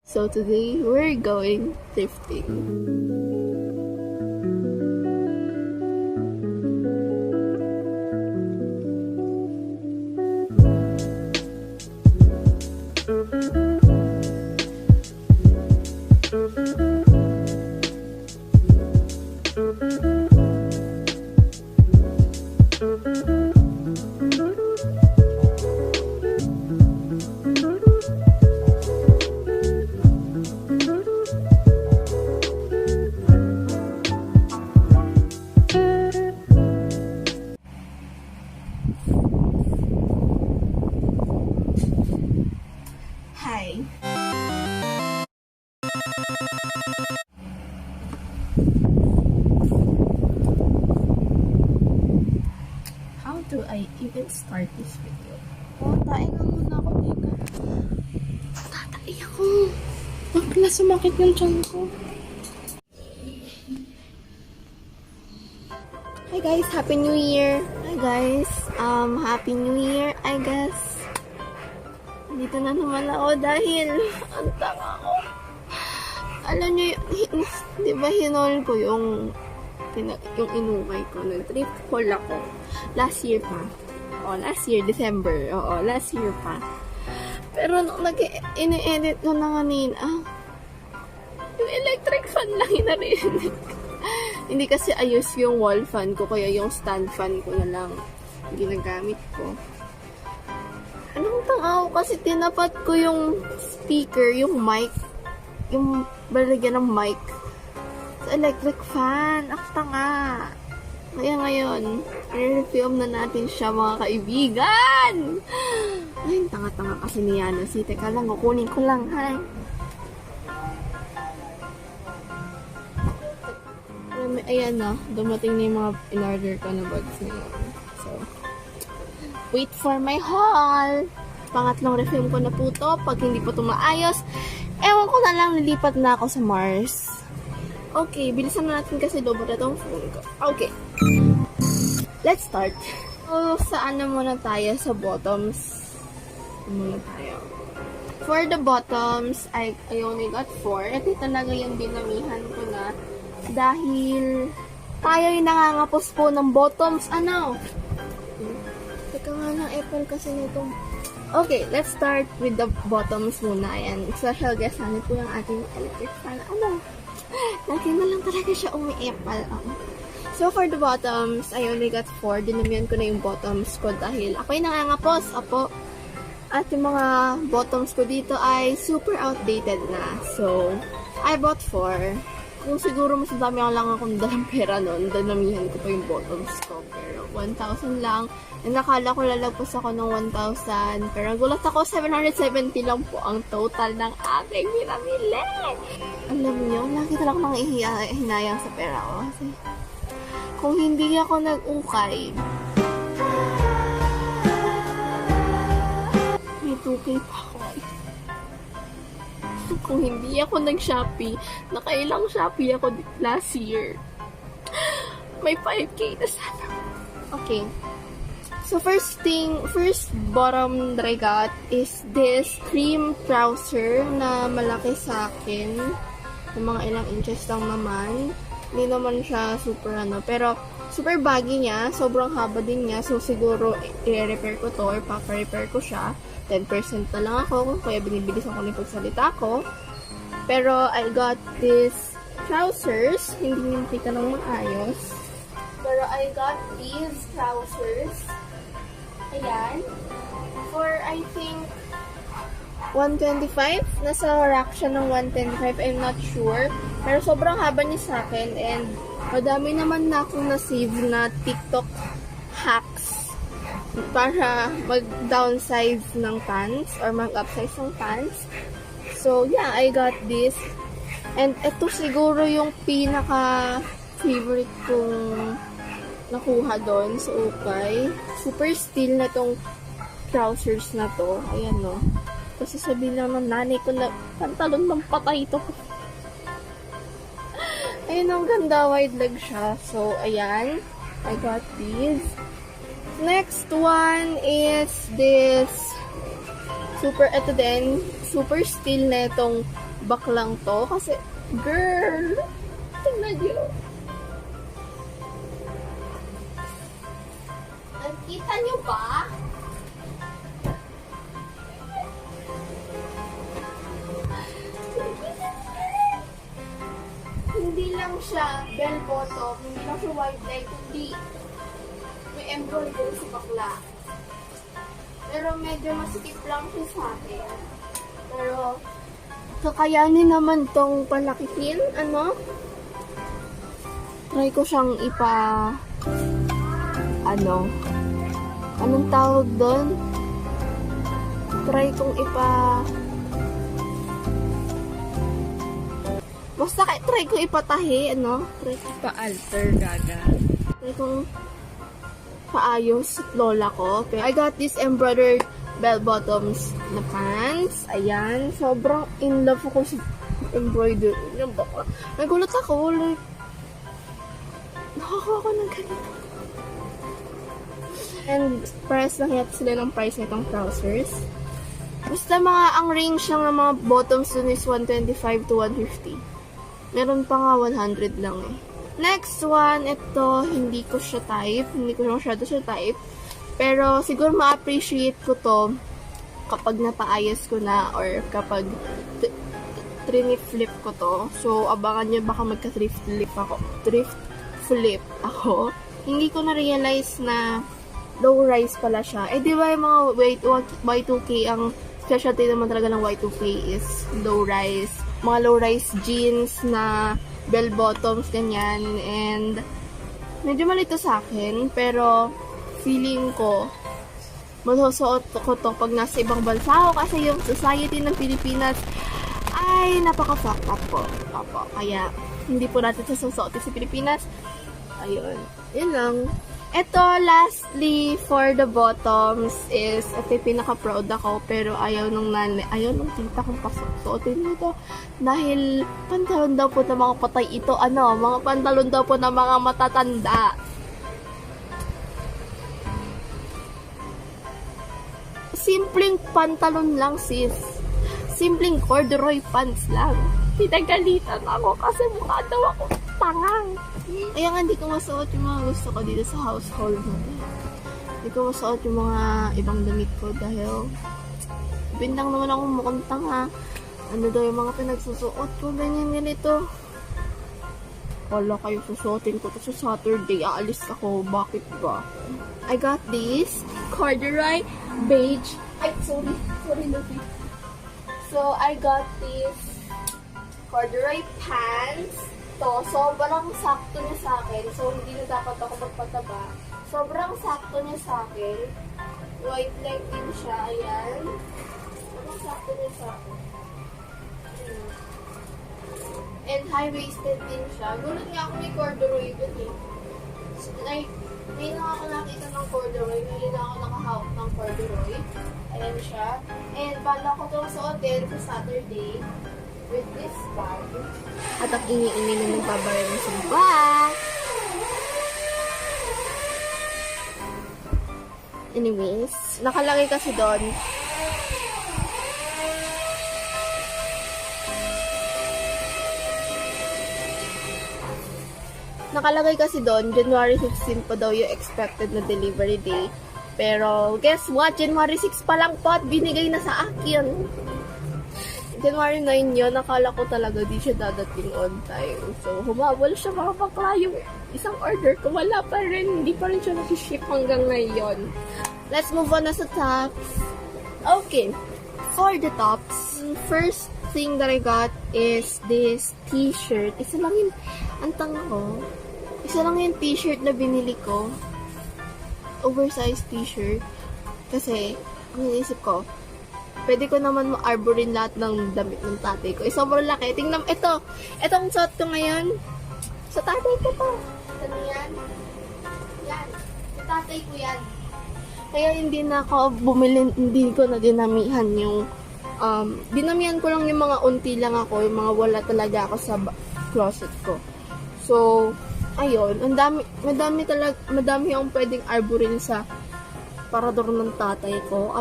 So today, we're going thrifting. Hi. How do I even start this video? Taing nga muna ako, teka. Tatay ako. Bakla sumakit yung tiyan ko. Hi guys, Happy New Year! Hi guys, Happy New Year, I guess. Dito na naman ako dahil ang tanga ko. Alam nyo, di ba hinol ko yung inukay ko. Nag-thrift haul ako. Last year pa. Last year, December. Last year pa. Pero nung ini-edit ko na kanina, yung electric fan lang inarinig. Hindi kasi ayos yung wall fan ko, kaya yung stand fan ko na lang ginagamit ko. Anong tanga ko kasi tinapat ko yung speaker, yung mic, yung balagyan ng mic sa electric fan. Ang tanga. Kaya ngayon, i-film na natin siya, mga kaibigan. Ay, tanga-tanga kasi ni Yana. Teka lang, kukunin ko lang, ha? Ayan na, dumating na yung mga in-order ko na bags ngayon. So, wait for my haul. Pangatlong refilm ko na po to. Pag hindi po ito maayos, ewan ko na lang, nilipat na ako sa Mars. Okay, bilisan na natin kasi dobo na itong phone ko. Okay. Let's start. So, saan na muna tayo? Sa bottoms. Muna tayo. For the bottoms, I only got 4. Ito talaga yung dinamihan ko na dahil tayo'y nangangapos po ng bottoms. Ano? Teka nga ng Apple kasi nito. Okay, let's start with the bottoms muna. Ayan, special guest namin po yung ating electric fan. Ano? Lagi na lang talaga siya umi-Apple. So, for the bottoms, I only got 4. Dinamihan ko na yung bottoms ko dahil ako'y nangangapos. Apo. At yung mga bottoms ko dito ay super outdated na. So, I bought 4. Kung siguro mas dami lang akong dalang pera noon, dinamihan ko pa yung bottoms ko. Pero 1,000 lang. And nakala ko lalagpas ako ng 1,000. Pero gulat ako, 770 lang po ang total ng aking pinamili. Alam niyo, lagi talaga nang hinayang sa pera ko. Kasi kung hindi ako nag-ukay, may 2K pa ako. Kung hindi ako nag-Shopee, nakailang Shopee ako last year, may 5K na sana. Okay. So, first bottom that I got is this cream trouser na malaki sa akin. Yung mga ilang inches lang naman. Hindi naman siya super pero super baggy niya. Sobrang haba din niya. So, siguro, i-repair ko to or papa-repair ko siya. 10% na lang ako, kaya binibilis ako ng pagsalita ko. Pero, I got this trousers. Hindi nyo kita ng maayos. Pero, I got these trousers. Ayan. For, I think, 125. Nasa rack siya ng 125. I'm not sure. Pero, sobrang haba niya sa akin. And, madami naman na akong na-save na TikTok hacks para mag-downsize ng pants or mag-upsize ng pants. So, yeah, I got this. And ito siguro yung pinaka-favorite kong nakuha doon sa ukay. Super steel na tong trousers na to. Ayan, no. Kasi sabihin lang ng nanay ko na pantalon ng patay to. Ayan, ang ganda. Wide leg siya. So, ayan. I got these. Next one is this super, ito din, super steel na itong baklang to. Kasi, girl, tingnan nyo. Nakita nyo ba? Hindi lang siya bell bottom, hindi lang siya white leg, hindi may embroidery sa bakla. Pero medyo masikip lang siya sa akin. Pero, kakayanin naman tong palakihin, ano? Try ko siyang anong tawag doon? Try kong basta try kong ipatahi, ano? Try kong Pa-alter, gaga. Try kong paayos lola ko. Pero I got this embroidered bell bottoms na pants. Ayan. Sobrang in love ako sa embroidery. Nagulat ako. Like, nakakuha ko ng ganito. And press lang yata sila ng price nitong trousers. Basta ang range lang ng mga bottoms dun is 125 to 150. Meron pa nga 100 lang eh. Next one, ito, hindi ko siya type. Hindi ko masyado siya type. Pero siguro ma-appreciate ko to kapag napaayos ko na or kapag thrift flip ko to. So, abangan nyo baka magka-thrift flip ako. Hindi ko na-realize na low rise pala siya. Eh, di ba yung mga Y2K, ang specialty naman talaga ng Y2K is low rise. Mga low rise jeans na bell bottoms, ganyan. And, medyo malito sa akin, pero feeling ko, masusuot ko to pag nasa ibang bansa ako kasi yung society ng Pilipinas ay napaka-fucked up po. Opo, kaya hindi po natin susuotin sa Pilipinas. Ayun. Yun lang. Ito, lastly, for the bottoms is, ito yung pinaka-proud ako, pero ayaw nung tita kong pasuotin nito. Dahil, pantalon daw po ng mga patay ito, mga pantalon daw po ng mga matatanda. Simpleng pantalon lang, sis. Simpleng corduroy pants lang. Pinagalitan ako kasi mukha daw ako tangang. Kaya nga, hindi ko masuot yung mga gusto ko dito sa household mo. Hindi ko masuot yung mga ibang damit ko dahil bintang naman ako mukhang tanga. Ano daw yung mga pinagsusuot ko, ganito. Wala kayo susuotin ko to sa Saturday. Aalis ako. Bakit ba? I got this corduroy beige. Ay, sorry, Luffy. So, I got this corduroy pants. To, sobrang sakto niya sa akin. So, hindi na dapat ako magpataba. Sobrang sakto niya sa akin. White leg din siya. Ayan. Sobrang sakto niya sa akin. And high-waisted din siya. Gulat nga ako may corduroy dun eh. So, like, may na ako nakita ng corduroy. May na ako nakahawak ng corduroy. Ayan siya. And bala ko itong suotin sa Saturday with this bag. At ang ini-ini na nagbabaray ng sumba. Anyways, nakalagay kasi doon. Nakalagay kasi doon, January 16 pa daw yung expected na delivery day. Pero, guess what? January 6 pa lang po at binigay na sa akin. January 9 yun, nakala ko talaga di siya dadating on time. So, humabol siya mga bakla. Yung isang order ko, wala pa rin. Hindi pa rin siya nag-ship hanggang ngayon. Let's move on na sa tops. Okay. For the tops, first thing that I got is this t-shirt. Isa lang yung, ang tanga ko, isa lang yung t-shirt na binili ko. Oversized t-shirt. Kasi, ang inisip ko, pwede ko naman ma-arborin lahat ng damit ng tatay ko. Sobrang laki. Tingnan, itong suot ko ngayon, sa tatay ko to. Ano yan? Yan. Sa tatay ko yan. Kaya hindi na ako bumili, hindi ko na dinamihan yung, dinamihan ko lang yung mga unti lang ako, yung mga wala talaga ako sa closet ko. So, ayun, madami akong pwedeng arborin sa parador ng tatay ko,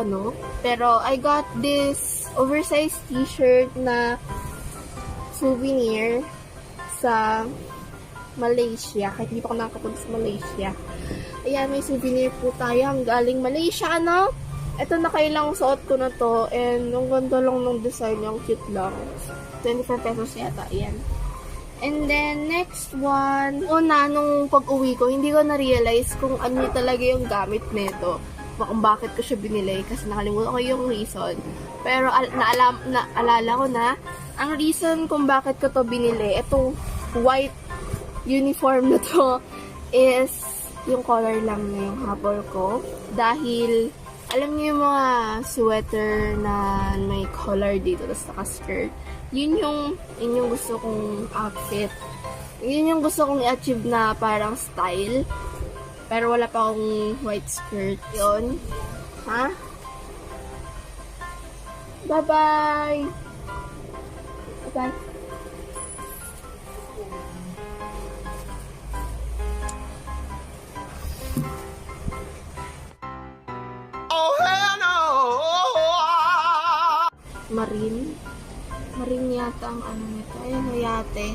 Pero, I got this oversized t-shirt na souvenir sa Malaysia. Kahit hindi pa ako nakakapunta sa Malaysia. Ayan, may souvenir po tayo. Ang galing Malaysia, ano? Ito na kailang suot ko na to. And ang ganda lang ng design. Yung cute lang. 25 pesos yata. Ayan. And then, next one. Una, nung pag-uwi ko, hindi ko na-realize kung ano talaga yung gamit nito. Kung bakit ko siya binili. Kasi nakalimutan ko yung reason. Pero naalala ko na, ang reason kung bakit ko to binili, itong white uniform na to, is yung color lang na yung habol ko. Dahil, alam niyo yung mga sweater na may color dito, tapos naka-skirt. Yun yung gusto kong outfit. Yun yung gusto kong i-achieve na parang style. Pero wala pa akong white skirt. Yun. Ha? Bye-bye! Bye-bye! Marine yata ang ano nito. Ayun, yate.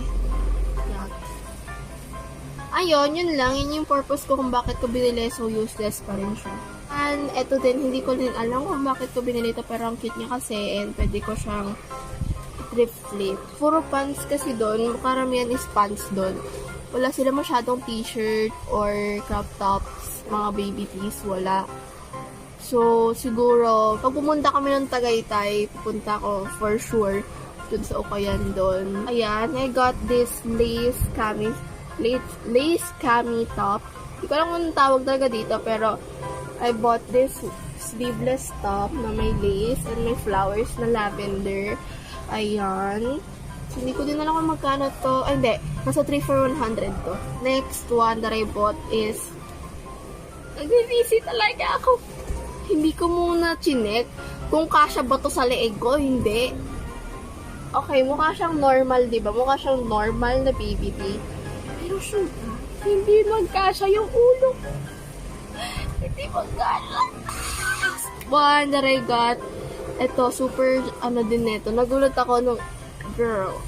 Ayun, yun lang. Yun yung purpose ko kung bakit ko binili. So, useless pa rin siya. And, eto din, hindi ko din alam kung bakit ko binili ito. Pero ang cute niya kasi. And, pwede ko siyang thrift flip. Puro pants kasi doon. Karamihan is pants doon. Wala sila masyadong t-shirt or crop tops. Mga baby tees. Wala. So, siguro, pag pumunta kami ng Tagaytay, pupunta ko for sure dun sa Ukayan doon. Ayan, I got this lace cami top. Hindi ko alam kung tawag talaga dito, pero I bought this sleeveless top na may lace and may flowers na lavender. Ayan. So, hindi ko din alam kung magkano to. Ay, hindi. Nasa 3 for 100 to. Next one that I bought is nag-busy talaga ako. Hindi ko muna chinek kung kasya ba to sa leeg ko. Hindi. Okay, mukha siyang normal, diba? Mukha siyang normal na baby tee. Pero shoot, hindi magkasya yung ulo. Hindi magkasya. One that I got. Ito, super, ano din neto. Nagulat ako nung, girl.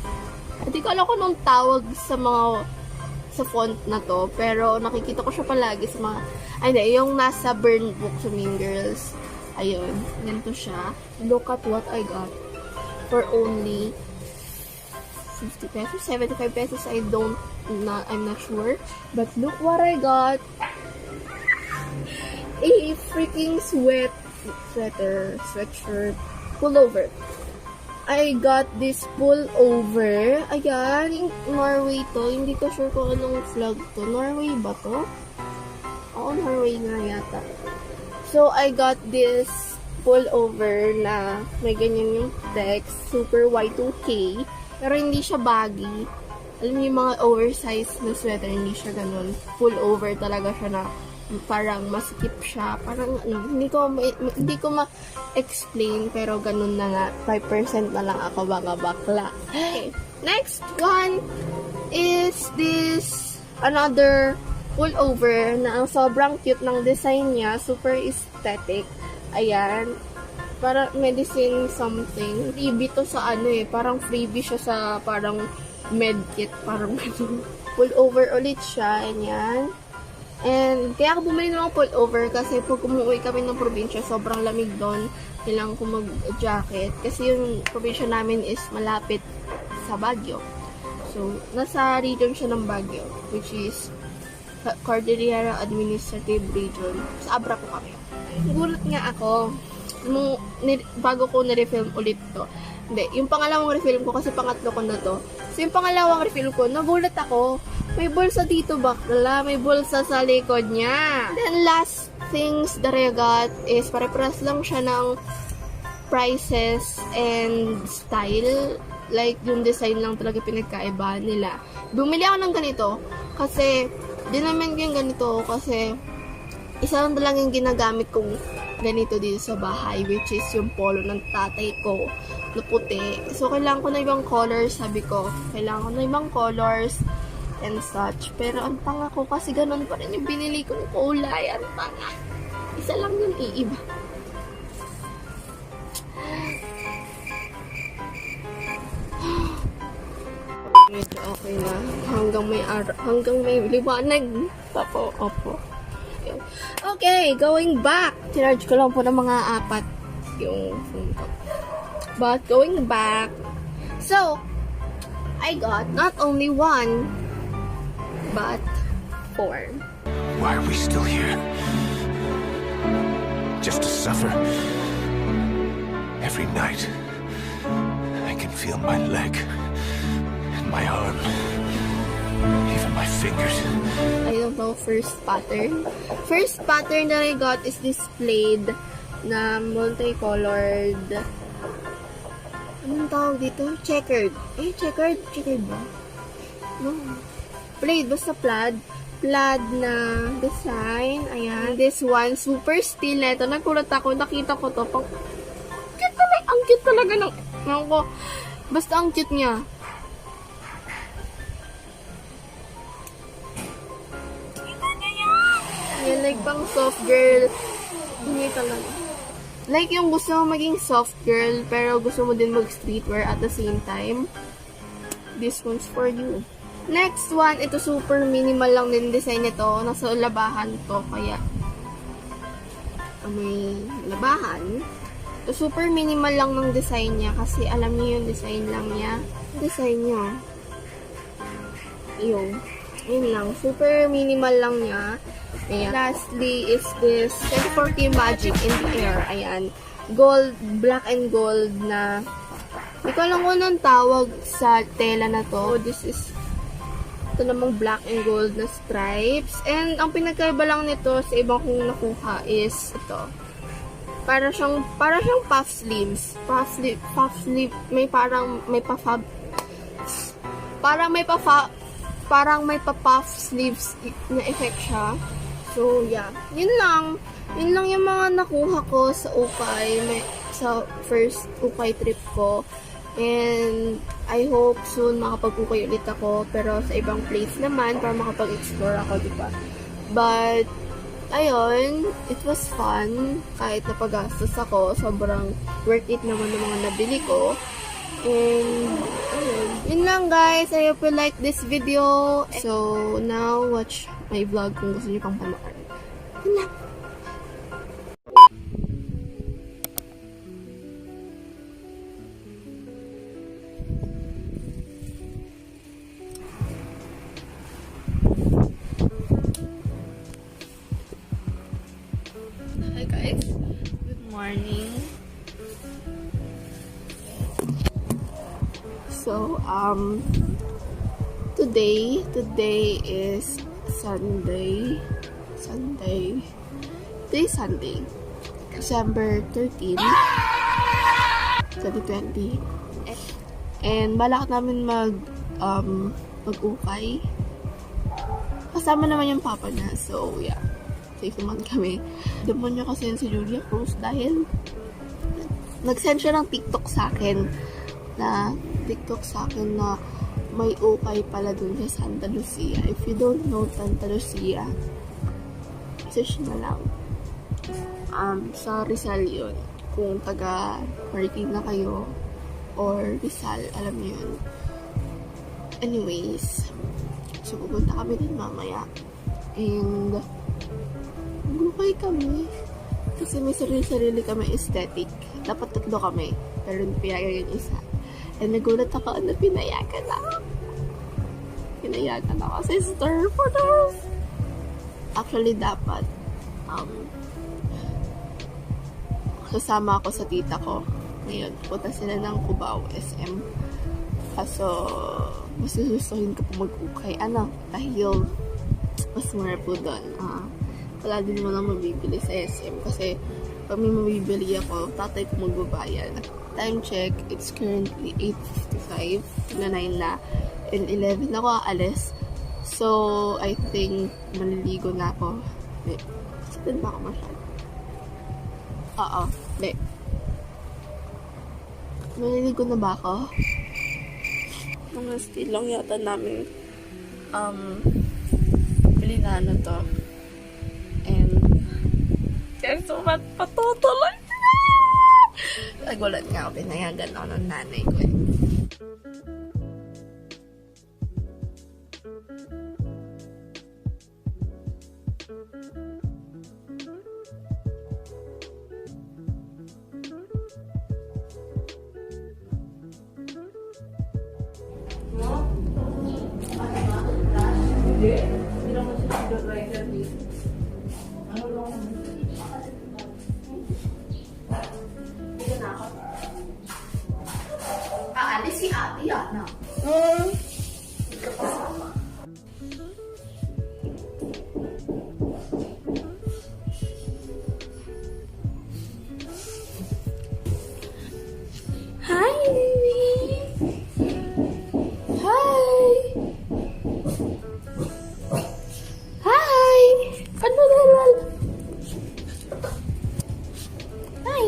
Hindi ko alam kung anong tawag sa font na to. Pero nakikita ko siya palagi sa mga, ay hindi, yung nasa burn book sa Mean Girls. Ayun, ganito siya. Look at what I got. For only 50 pesos, 75 pesos, I'm not sure. But look what I got. A freaking sweatshirt, pullover. I got this pullover. Ayan, Norway to. Hindi ko sure kung anong flag to. Norway ba to? Oo, Norway nga yata. So, I got this pullover na may ganyan yung text, super Y2K, pero hindi siya baggy. Alam niyo yung mga oversized na sweater, hindi siya ganun. Pullover talaga siya na parang masikip siya. Parang ano, hindi ko ma-explain, pero ganun na nga. 5% na lang ako baka bakla. Okay. Next one is this another pullover na ang sobrang cute ng design niya, super aesthetic. Ayan. Para medicine something. Freebie to sa ano eh. Parang freebie siya sa parang medkit. Parang pullover ulit siya. Ayan. And kaya ako bumili ng pullover kasi pag umuwi kami ng probinsya, sobrang lamig doon. Kailangan ko mag-jacket. Kasi yung probinsya namin is malapit sa Baguio. So, nasa region siya ng Baguio. Which is Cordillera Administrative Region. Sa Abra po kami. Gulat nga ako bago ko na-refilm ulit to. Hindi, yung pangalawang refilm ko kasi pangatlo ko na to. So yung pangalawang refilm ko, nagulat ako. May bulsa dito bakla, may bulsa sa likod niya. Then last things that I got is pare-paras lang siya ng prices and style. Like yung design lang talaga pinagkaiba nila. Bumili ako ng ganito kasi di naman yung ganito kasi isa lang talaga yung ginagamit kong ganito dito sa bahay, which is yung polo ng tatay ko na puti. So, kailangan ko na ibang colors, sabi ko. Kailangan ko na ibang colors and such. Pero, ang tanga ko kasi ganun pa rin yung binili kong kulay. Ang tanga. Isa lang yung iiba. Medyo okay na. Hanggang may liwanag. Tapo, opo. Okay, going back. Charge ko lang po ng mga 4 yung phone ko. But going back. So, I got not only 1, but 4. Why are we still here? Just to suffer? Every night, I can feel my leg and my arm, even my fingers. I don't know, first pattern. First pattern that I got is this plaid na multicolored. Anong tawag dito? Checkered. Checkered? Checkered ba? No. Plaid, basta plaid. Plaid na design. Ayan. This one, super still na ito. Nagulat ako. Nakita ko to. Cute talaga. Ang cute talaga ng ko. Basta ang cute niya. Yan, like pang soft girl. Hindi talaga. Like yung gusto mo maging soft girl, pero gusto mo din mag-streetwear at the same time. This one's for you. Next one, ito super minimal lang din design nito. Nasa labahan to, kaya may labahan. So, super minimal lang ng design niya kasi alam niyo yung design lang niya. Design niya. Yun lang. Super minimal lang niya. Ayan. Lastly is this 1040 Magic in the Air. Ayan. Gold, black and gold na. Hindi ko alam kung anong tawag sa tela na to. This is ito namang black and gold na stripes. And ang pinagkaiba lang nito sa ibang kong nakuha is ito. Para siyang puff sleeves. Puff sleeve. May parang may pa-puff sleeves na effect siya. So, yeah. Yun lang. Yun lang yung mga nakuha ko sa ukay. Sa first ukay trip ko. And, I hope soon makapag-ukay ulit ako. Pero sa ibang place naman, para makapag-explore ako, diba? But, ayun, it was fun. Kahit napagastos ako, sobrang worth it naman ng mga nabili ko. And, ayun. Yun lang guys. I hope you like this video. So, now watch my vlog kung gusto niyo pang panoorin. Yun lang. Hi guys. Good morning. So, today is Sunday. Today is Sunday. December 13, 2020. And balak namin mag-ukay. Kasama naman yung papa niya. So, yeah. Safe naman kami. Demonyo kasi yun si Julia Cruz dahil nag-send siya ng TikTok sa akin na may ukay pala dun sa Santa Lucia. If you don't know Santa Lucia, message na lang. Sa Rizal yun. Kung taga Marikina kayo or Rizal, alam niyo yun. Anyways, so pupunta kami din mamaya. And magukay kami. Kasi may sarili-sarili kami aesthetic. Dapat 3 kami. Pero pinayagan yung isa. And nagulat ako na pinayagan ako. Pinayagan ako, sister, for this. Actually, dapat kasama ako sa tita ko. Ngayon, punta sila ng Cubao, SM. Kaso, mas gustuhin ko po mag-ukay. Dahil mas mura po doon. Wala din mo lang mabibili sa SM. Kasi, pag may mabibili ako, tatay ko magbabayad. Time check, it's currently 8:55. Na 9 na. And 11 ako aalis. So, I think, maliligo na ako. Excited ba ako masyado? Oo. Maliligo na ba ako? Mga still lang yata namin pili na to. And kaya sumat patutuloy. Nagulat nga ako, pinayagan ako ng nanay ko. Hindi. Hindi naman siya nag-driver dito. Ano lang? Hindi na ako. Aalis si ate yan, na. Hi, baby. Hi. Hi. Ano naman? Hi.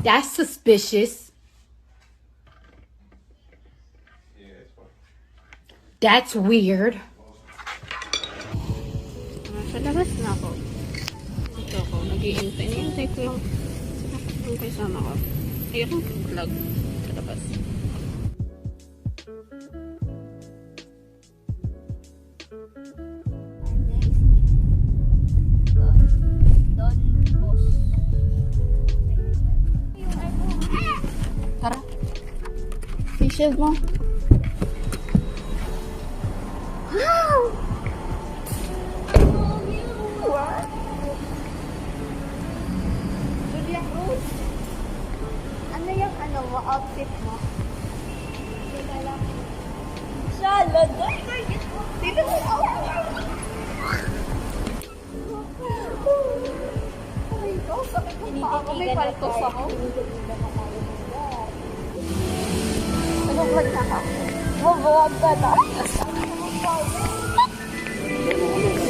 That's suspicious. That's weird. Sa labas na ako. Ito ako, nag-iintay. Nag-iintay ko yung kasama ko. Ayokong vlog sa labas. Tara. Facial mo. Wow! What? Julia Cruz? Ano yung outfit mo? Hindi lang. Salad! Dito mo Ay, ito. Sakit mo pa ako. May paltos ako. Anong vlog na ka? Vlog ka na.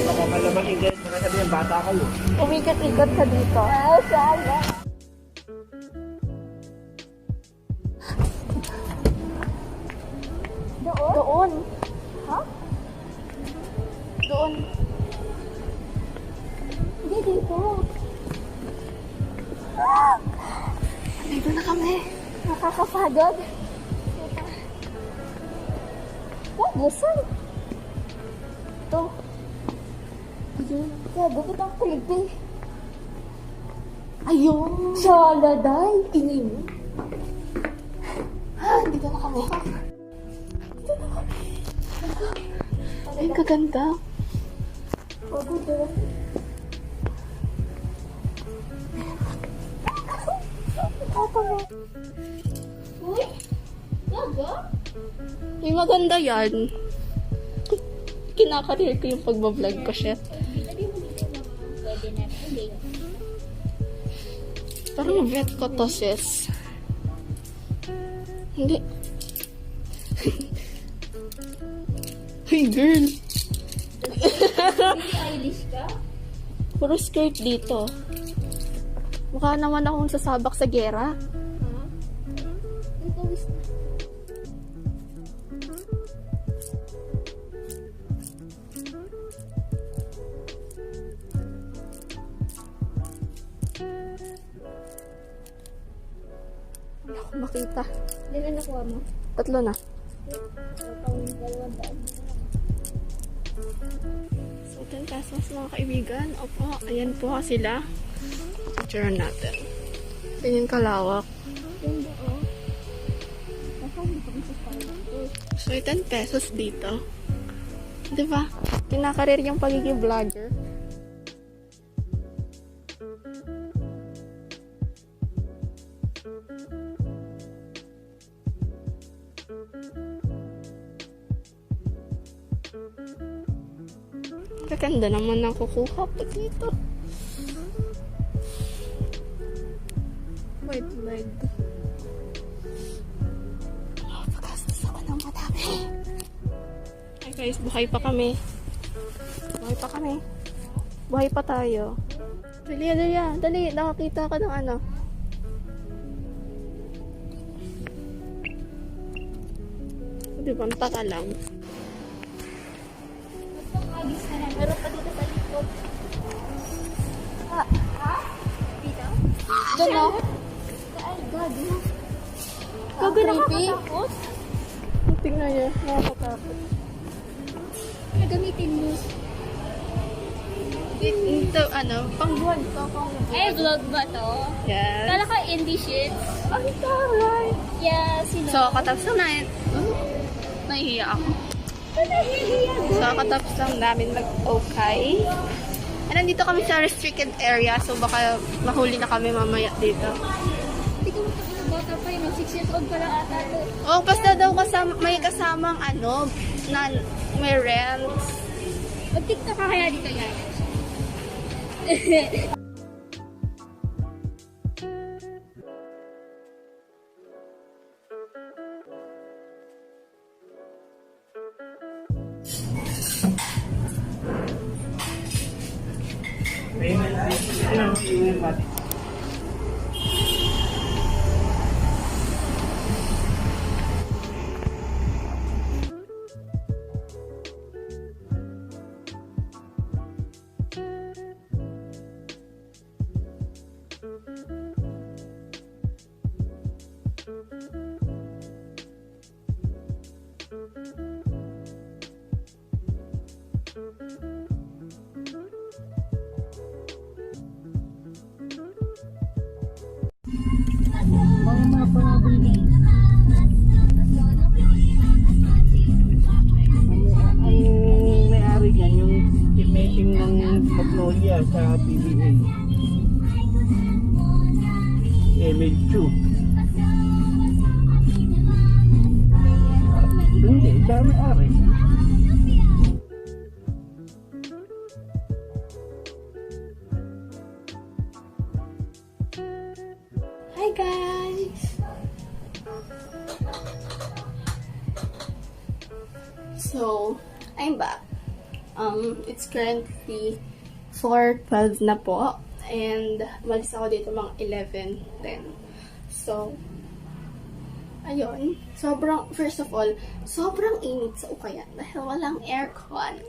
Baka malamang guys, baka sabihin bata kayo. Umikat-ikat ka dito. Ah, sana. Doon? Ha? Doon. Hindi, dito. Ah! Dito na kami. Nakakapagod. Oh, gusan. Ito. Gago, ba't ang creepy? Ayun! Saladay! Ingay mo. Dito na kami. Dito na kami. Ay, kaganda. Pagod eh. Uy! Gaga? Ay, maganda yan. Kinakarir ko yung pagbablog ko, shit. Parang vet ko to, sis. Hindi. Hey, girl. Eilish ka? Puro skirt dito. Mukha naman akong sasabak sa gera. Hindi ako makita. Hindi na nakuha mo? 3 na. Pang 200. So, 10 pesos mga kaibigan. Opo, ayan po sila. Picture natin. Tingin kalawak. Ganda, oh. Baka hindi pa sa Thailand to. So, 10 pesos dito. Diba? Kinakarir yung pagiging vlogger. Ganda naman ang kukuha pa dito. White leg. Oh, pagkastas ako ng madami. Hey guys, buhay pa kami. Buhay pa kami. Buhay pa tayo. Dali, dali, dali. Nakakita ka ng ano. Diba, taka lang. Agis na lang. Meron pa dito sa likod. Ha? Dito? Diyan o. Ay, gabi na. Gabi Creepy. nakakatakot. Tingnan niya, nakakatakot. Gamitin mo. Ito, ano, pang-vlog to, Eh, vlog ba to? Yes. Kala ko indie shit. Ang taray. Yeah, sino? So, katapos na nahihiya ako. So, katapos lang namin mag-okay. And nandito kami sa restricted area, so baka mahuli na kami mamaya dito. Hindi ko bata pa yun. 6 years old pa lang ata to. Oh, basta daw may kasamang ano, na may rent. Mag-tiktok ka kaya dito yan. Ayun, pati. Ang may-ari niyan, yung team ng Magnolia sa PBA. Emil Chu. Hindi, siya ang may-ari. Hi guys! So, I'm back. It's currently 4:12 na po. And, malis ako dito mga 11:10. So, ayun. First of all, sobrang init sa Ukayan dahil walang aircon.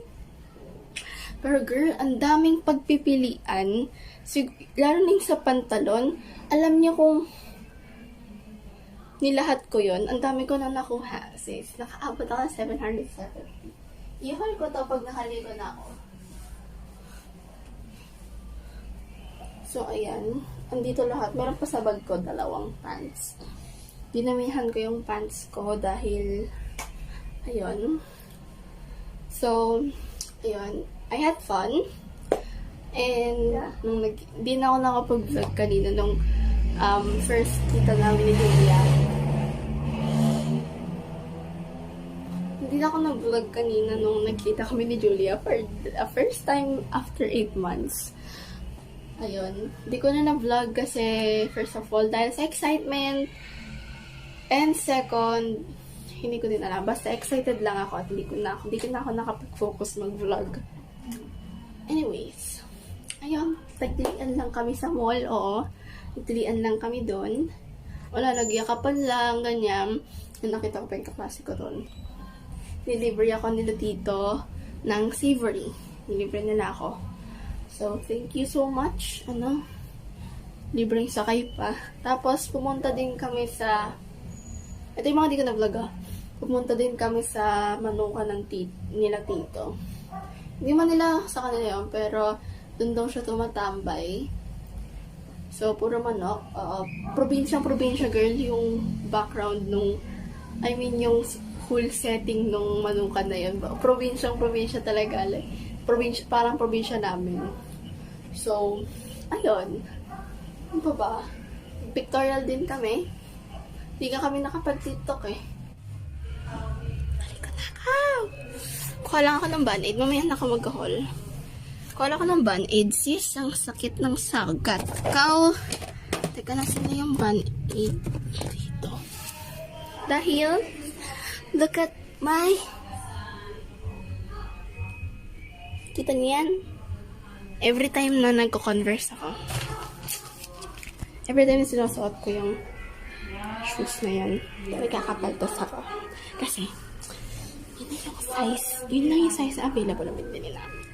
Pero girl, ang daming pagpipilian. Lalo na yung sa pantalon. Alam niyo kung nilahat ko yun, ang dami ko na nakuha. Sis, nakaabot ako ng 770. I-haul ko to pag nakaligo na ako. So, ayan. Andito lahat. Meron pa sa bag ko, 2 pants. Dinamihan ko yung pants ko dahil, ayun. So, ayun. I had fun. And, di na ako nakapag-vlog kanina nung first kita namin ni Julia. Hindi na ako nag-vlog kanina nung nagkita kami ni Julia for the first time after 8 months. Ayun. Hindi ko na na-vlog kasi, first of all, dahil sa excitement. And second, hindi ko din alam. Basta excited lang ako at hindi ko na ako nakapag-focus mag-vlog. Anyways, ayun, nagtilian lang kami sa mall, oo. Nagtilian lang kami doon. Wala, nagyakapan lang, ganyan. Nakita ko pa yung kaklase ko doon. Nilibre ako nila tito ng savory. Nilibre nila ako. So, thank you so much. Libreng sakay pa. Tapos, pumunta din kami sa... Ito yung mga di ko na-vlog ah. Pumunta din kami sa manuka ng nila tito. Hindi man nila sa kanila yun, pero doon daw siya tumatambay. So, puro manok. Probinsya girl yung background nung, yung whole setting nung manukan na yun. Probinsya talaga. Like, parang probinsya namin. So, ayun. Ano pa ba? Pictorial din kami. Hindi ka kami nakapag-tiktok eh. Halika na. Kuha lang ako ng band-aid. Mamaya na ako mag-haul. Kuha lang ako ng band-aid. Sis, ang sakit ng sagat. Teka na, sino yung band-aid dito? Dahil, look at my... Kita niyan? Every time na nagko-converse ako, every time na sinusuot ko yung shoes na yan, nagkakapaltos ako. Kasi, yun na yung size na available na binili namin.